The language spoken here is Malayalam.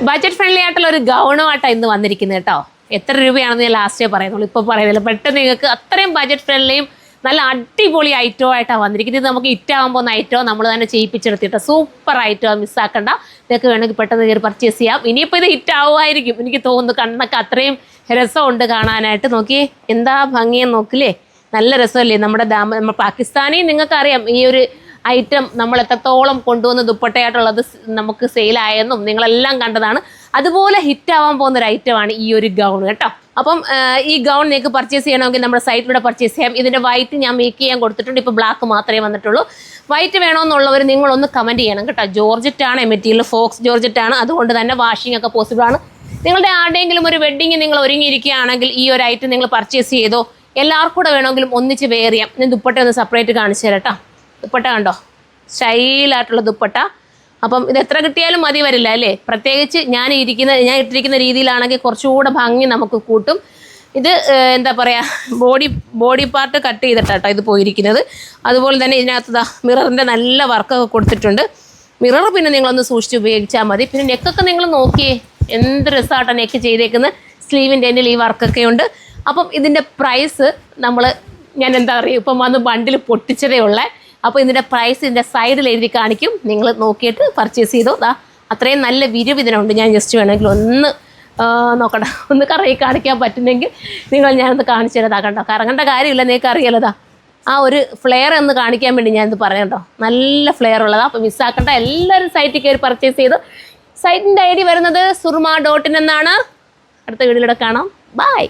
ബഡ്ജറ്റ് ഫ്രണ്ട്ലി ആയിട്ടുള്ള ഒരു ഗൗണുമായിട്ടാണ് ഇന്ന് വന്നിരിക്കുന്നത് കേട്ടോ. എത്ര രൂപയാണെന്ന് ഞാൻ ലാസ്റ്റേ പറയുന്നുള്ളൂ, ഇപ്പോൾ പറയുന്നില്ല. പെട്ടെന്ന് നിങ്ങൾക്ക് അത്രയും ബഡ്ജറ്റ് ഫ്രണ്ട്ലിയും നല്ല അടിപൊളി ഐറ്റവും ആയിട്ടാണ് വന്നിരിക്കുന്നത്. ഇത് നമുക്ക് ഹിറ്റാകാൻ പോകുന്ന ഐറ്റവും നമ്മൾ തന്നെ ചെയ്യിപ്പിച്ചെടുത്തിട്ട് സൂപ്പർ ഐറ്റം, മിസ്സാക്കണ്ട. ഇതൊക്കെ വേണമെങ്കിൽ പെട്ടെന്ന് കയറി പർച്ചേസ് ചെയ്യാം. ഇനിയിപ്പോൾ ഇത് ഹിറ്റ് ആവുമായിരിക്കും എനിക്ക് തോന്നുന്നു. കണ്ണൊക്കെ അത്രയും രസമുണ്ട് കാണാനായിട്ട്. നോക്കിയേ എന്താ ഭംഗിയെന്ന് നോക്കില്ലേ, നല്ല രസമല്ലേ. നമ്മുടെ പാകിസ്ഥാനി നിങ്ങൾക്കറിയാം ഈ ഒരു ഐറ്റം നമ്മൾ എത്രത്തോളം കൊണ്ടുവന്ന് ദുപ്പട്ടയായിട്ടുള്ളത് നമുക്ക് സെയിലായെന്നും നിങ്ങളെല്ലാം കണ്ടതാണ്. അതുപോലെ ഹിറ്റാവാൻ പോകുന്ന ഒരു ഐറ്റമാണ് ഈ ഒരു ഗൗൺ കേട്ടോ. അപ്പം ഈ ഗൗൺ നിങ്ങൾക്ക് പർച്ചേസ് ചെയ്യണമെങ്കിൽ നമ്മുടെ സൈറ്റിലൂടെ പർച്ചേസ് ചെയ്യാം. ഇതിൻ്റെ വൈറ്റ് ഞാൻ മേക്ക് ചെയ്യാൻ കൊടുത്തിട്ടുണ്ട്. ഇപ്പോൾ ബ്ലാക്ക് മാത്രമേ വന്നിട്ടുള്ളൂ. വൈറ്റ് വേണമെന്നുള്ളവർ നിങ്ങളൊന്ന് കമൻറ്റ് ചെയ്യണം കേട്ടോ. ജോർജറ്റാണ് മെറ്റീരിയൽ, ഫോക്സ് ജോർജറ്റാണ്. അതുകൊണ്ട് തന്നെ വാഷിംഗ് ഒക്കെ പോസിബിളാണ്. നിങ്ങളുടെ ആരുടെയെങ്കിലും ഒരു വെഡ്ഡിങ് നിങ്ങൾ ഒരുങ്ങിയിരിക്കുകയാണെങ്കിൽ ഈ ഒരു ഐറ്റം നിങ്ങൾ പർച്ചേസ് ചെയ്തോ. എല്ലാവർക്കും കൂടെ വേണമെങ്കിലും ഒന്നിച്ച് വെയർ ചെയ്യാം. ഞാൻ ദുപ്പട്ട ഒന്ന് സെപ്പറേറ്റ് കാണിച്ചു തരാം കേട്ടോ. ദുപ്പട്ട കണ്ടോ, സ്റ്റൈലായിട്ടുള്ള ദുപ്പട്ട. അപ്പം ഇത് എത്ര കിട്ടിയാലും മതി വരില്ല അല്ലേ. പ്രത്യേകിച്ച് ഞാൻ ഇട്ടിരിക്കുന്ന രീതിയിലാണെങ്കിൽ കുറച്ചുകൂടെ ഭംഗി നമുക്ക് കൂട്ടും. ഇത് എന്താ പറയുക, ബോഡി പാർട്ട് കട്ട് ചെയ്തിട്ടാട്ടോ ഇത് പോയിരിക്കുന്നത്. അതുപോലെ തന്നെ ഇതിനകത്ത് മിററിൻ്റെ നല്ല വർക്കൊക്കെ കൊടുത്തിട്ടുണ്ട്. മിറർ പിന്നെ നിങ്ങളൊന്ന് സൂക്ഷിച്ച് ഉപയോഗിച്ചാൽ മതി. പിന്നെ നെക്കൊക്കെ നിങ്ങൾ നോക്കിയേ, എന്ത് രസമായിട്ടാണ് നെക്ക് ചെയ്തേക്കുന്നത്. സ്ലീവിൻ്റെ എൻഡിൽ ഈ വർക്കൊക്കെ ഉണ്ട്. അപ്പം ഇതിൻ്റെ പ്രൈസ് ഞാൻ എന്താ പറയുക, ഇപ്പം വന്ന് ബണ്ടിൽ പൊട്ടിച്ചതേ ഉള്ളേ. അപ്പോൾ ഇതിൻ്റെ പ്രൈസ് ഇതിൻ്റെ സൈഡിൽ എഴുതി കാണിക്കും. നിങ്ങൾ നോക്കിയിട്ട് പർച്ചേസ് ചെയ്തോ. അത്രയും നല്ല വിരിവ് ഇതിനുണ്ട്. ഞാൻ ജസ്റ്റ് വേണമെങ്കിൽ ഒന്ന് നോക്കണ്ട, ഒന്ന് കറങ്ങി കാണിക്കാൻ പറ്റുന്നെങ്കിൽ ഞാനൊന്ന് കാണിച്ചു തരാം. കണ്ടോ, കറങ്ങേണ്ട കാര്യമില്ല, നിങ്ങൾക്ക് അറിയാലോ. ആ ഒരു ഫ്ലെയർ ഒന്ന് കാണിക്കാൻ വേണ്ടി ഞാനിത് പറയണ്ടോ. നല്ല ഫ്ലെയർ ഉള്ളതാണ്. അപ്പോൾ മിസ്സാക്കണ്ട, എല്ലാവരും സൈറ്റിൽ കയറി പർച്ചേസ് ചെയ്തു. സൈറ്റിൻ്റെ ഐഡി വരുന്നത് surma.in എന്നാണ്. അടുത്ത വീഡിയോയിലൂടെ കാണാം. ബൈ.